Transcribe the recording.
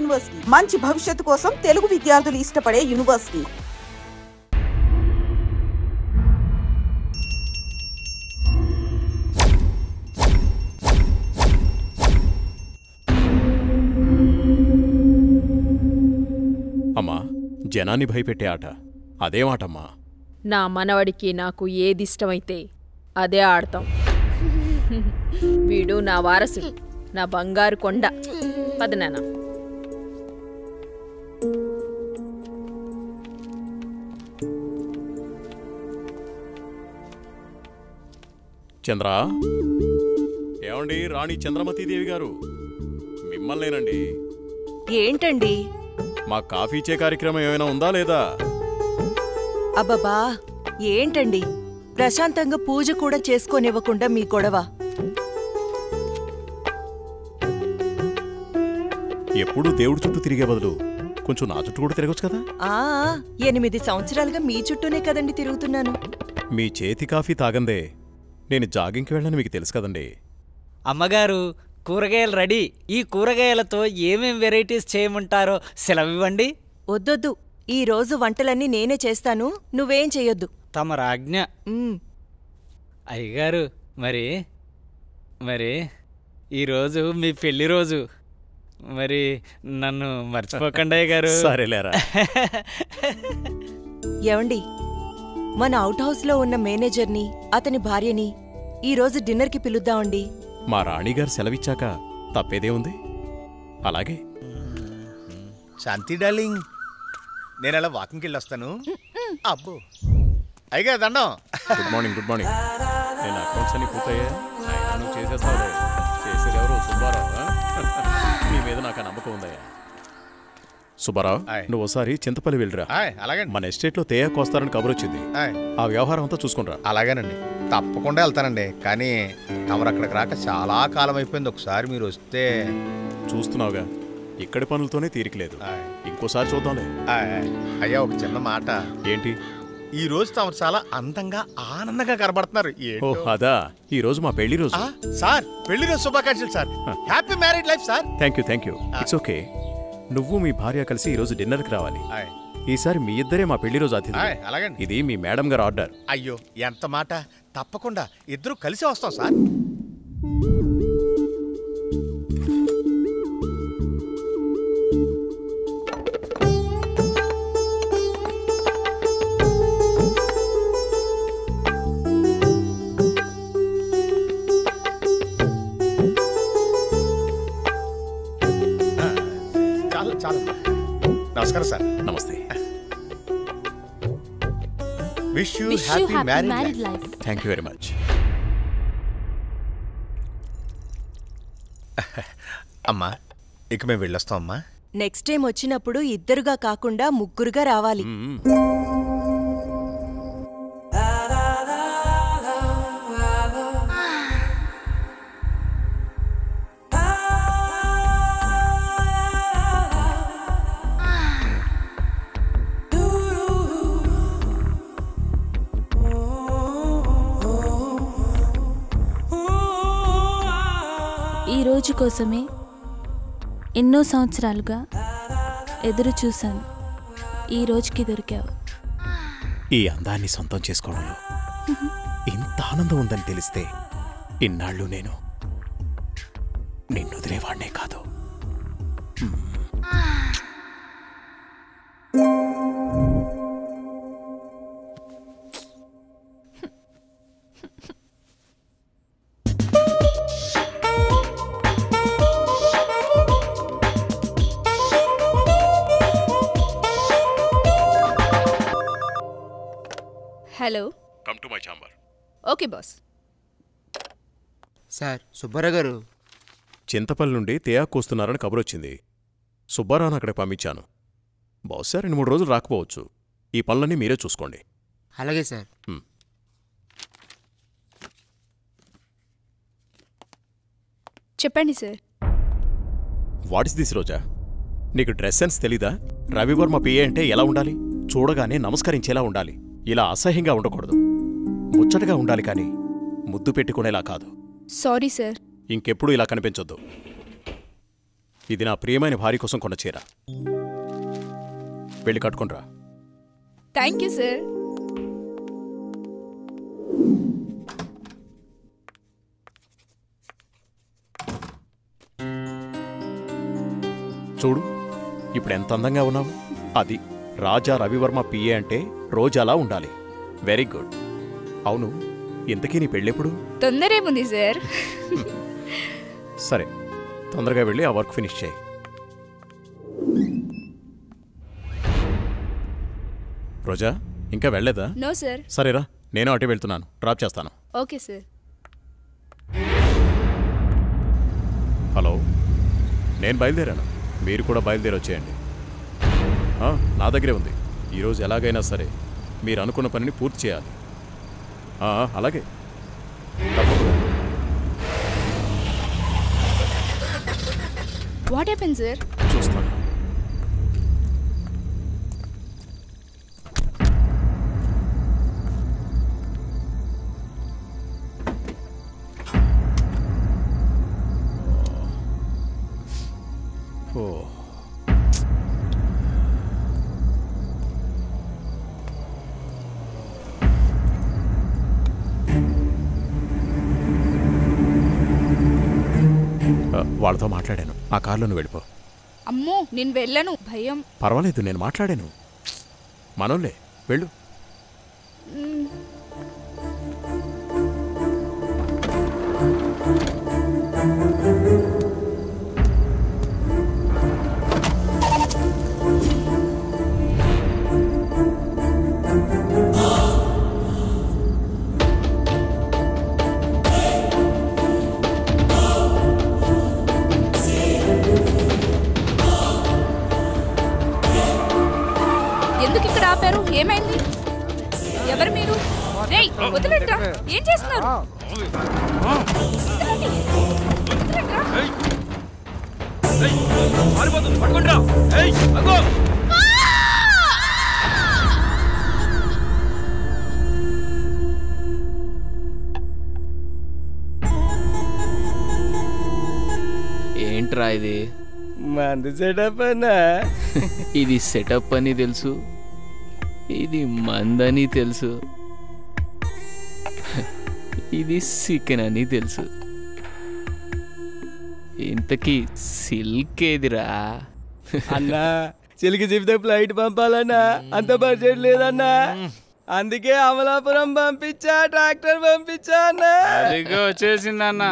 University మంచి భవిష్యత్తు కోసం తెలుగు విద్యార్థులు ఇష్టపడే యూనివర్సిటీ. అమ్మా, జనాన్ని భయపెట్టే ఆట అదేమాటమ్మా? నా మనవడికి నాకు ఏదిష్టమైతే అదే ఆడతాం. వీడు నా వారసుడు, నా బంగారు కొండ. పదనాన్న. చంద్ర, ఏమండి రాణి చంద్రమతీదేవి గారు, మిమ్మల్నేనండి. ఏంటండి? మా కాఫీ ఇచ్చే కార్యక్రమం ఏమైనా ఉందా లేదా? అబ్బబ్బా, ఏంటండి ప్రశాంతంగా పూజ కూడా చేసుకోనివ్వకుండా మీ గొడవ? ఎప్పుడూ దేవుడి చుట్టూ తిరిగే బదులు కొంచెం నా చుట్టూ కూడా తిరగచ్చు కదా. 8 సంవత్సరాలుగా మీ చుట్టూనే కదండి తిరుగుతున్నాను. మీ చేతి కాఫీ తాగందే నేను జాగింగ్కి వెళ్ళని మీకు తెలుసు కదండి. అమ్మగారు, కూరగాయలు రెడీ. ఈ కూరగాయలతో ఏమేం వెరైటీస్ చేయమంటారో సెలవివ్వండి. వద్దొద్దు, ఈ రోజు వంటలన్నీ నేనే చేస్తాను, నువ్వేం చెయ్యొద్దు. తమ రాజ్ఞ. అయ్యగారు, మరి ఈరోజు మీ పెళ్లి రోజు. మరి నన్ను మర్చిపోకండి అయ్యగారు. సరేలేరా. ఏవండి, మన అవుట్ హౌస్లో ఉన్న మేనేజర్ని, అతని భార్యని ఈరోజు డిన్నర్కి పిలుద్దామండి. మా రాణిగారు సెలవిచ్చాక తప్పేదే ఉంది. అలాగే. శాంతి డార్లింగ్, నేను అలా వాకింగ్కి వెళ్ళొస్తాను. అబ్బో అయ్యగా దండం. Good morning. Good morning. నేను అకౌంట్స్ అన్ని పూర్తయ్యా. నువ్వు చేసేస్తావు. చేసేది ఎవరు? సుబ్బారావు. నీ మీద నాకు నమ్మకం ఉందయ్యా. సుబ్బారావు, నువ్వు ఒకసారి చింతపల్లి వెళ్ళిరా. అలాగే. మన ఎస్టేట్లో తేయాకు వస్తారని కబురు వచ్చింది. ఆ వ్యవహారం అంతా చూసుకుంటా. అలాగేనండి, తప్పకుండా వెళ్తానండి. కానీ తమరు అక్కడికి రాక చాలా కాలం అయిపోయింది. ఒకసారి మీరు వస్తే. చూస్తున్నావుగా, ఇక్కడి పనులతోనే తీరికలేదు. ఇంకోసారి చూద్దాంలే. అయ్యా, ఒక చిన్న మాట. ఏంటి? ఈ రోజు తమరు చాలా అందంగా ఆనందంగా కనబడుతున్నారు. అదా, ఈ రోజు మా పెళ్లి రోజు. సార్, పెళ్లి రోజు శుభాకాంక్షలు sir. Happy married life sir. Thank you. It's okay. నువ్వు మీ భార్య కలిసి ఈ రోజు డిన్నర్కి రావాలి. ఈసారి మీ ఇద్దరే మా పెళ్లి రోజు అతిథి. అలాగే. ఇది మీ మేడం గారు ఆర్డర్. అయ్యో, ఎంత మాట. తప్పకుండా ఇద్దరు కలిసి వస్తాం సార్. నమస్కారం సార్. నమస్తే. Wish you happy married life. Thank you very much. అమ్మా, ఇక మేము వెళ్ళొస్తాం అమ్మా. నెక్స్ట్ టైం వచ్చినప్పుడు ఇద్దరుగా కాకుండా ముగ్గురుగా రావాలి. ఈ రోజు కోసమే ఎన్నో సంవత్సరాలుగా ఎదురు చూశాను. ఈ రోజుకి దొరికావు. ఈ అందాన్ని సొంతం చేసుకోవడంలో ఇంత ఆనందం ఉందని తెలిస్తే ఇన్నాళ్ళు నేను నిన్ను వదిలేవాడినే కాదు. Hello. Come to my chamber. Okay boss. Sir, Subbarao గారు చింతపల్లి నుండి తేయాకు వస్తున్నారని కబురొచ్చింది. సుబ్బారావును అక్కడికి పంపించాను. బహుశా 2-3 రోజులు రాకపోవచ్చు. ఈ పనులన్నీ మీరే చూసుకోండి. అలాగే సార్. చెప్పండి సార్. వాట్ ఇస్ దిస్ రోజా? నీకు డ్రెస్ సెన్స్ తెలీదా? రవివర్మ పిఏ అంటే ఎలా ఉండాలి? చూడగానే నమస్కరించేలా ఉండాలి. ఇలా అసహ్యంగా ఉండకూడదు. ముచ్చటగా ఉండాలి, కానీ ముద్దు పెట్టుకునేలా కాదు. Sorry sir. ఇంకెప్పుడు ఇలా కనిపించొద్దు. ఇది నా ప్రియమైన భార్య కోసం కొన్న చీర. వెళ్ళి కట్టుకుంట్రా. Thank you sir. చూడు ఇప్పుడు ఎంత అందంగా ఉన్నావు. అది రాజా రవివర్మ పిఏ అంటే రోజాలా ఉండాలి. Very good. అవును, ఇంతకీ నీ పెళ్ళెప్పుడు? తొందరేముంది సార్. సరే, తొందరగా వెళ్ళి ఆ వర్క్ ఫినిష్ చేయి. రోజా ఇంకా వెళ్ళలేదా? No sir. సరేరా, నేను అటే వెళ్తున్నాను, డ్రాప్ చేస్తాను. Okay sir. హలో, నేను బయలుదేరాను, మీరు కూడా బయలుదేరి వచ్చేయండి. నా దగ్గరే ఉంది. ఈరోజు ఎలాగైనా సరే మీరు అనుకున్న పనిని పూర్తి చేయాలి. అలాగే, తప్పకుండా. What happen sir? చూస్తాను. వాళ్ళతో మాట్లాడాను. ఆ కార్లో నువ్వు వెళ్ళిపో. అమ్మో, నేను వెళ్ళను, భయం. పర్వాలేదు, నేను మాట్లాడాను. మనోళ్ళే, వెళ్ళు. ఎందుకు ఇక్కడ ఆపారు? ఏమైంది? ఎవరు మీరు? రేయ్, వదిలేట్రా. ఏం చేస్తున్నారు? ఏంట్రా ఇది? మంది సెటప్ అన్నా. ఇది సెటప్ అని తెలుసు, ఇది మందని తెలుసు, ఇది చికెన్ అని తెలుసు. ఇంతకీ సిల్క్ ఏదిరా? అన్నా, సిల్క్ చెప్తే ఫ్లైట్ పంపాలన్నా, అంత బడ్జెట్ లేదన్నా. అందుకే అమలాపురం పంపించా, ట్రాక్టర్ పంపించా అన్నా. అదిగో వచ్చేసిందన్నా.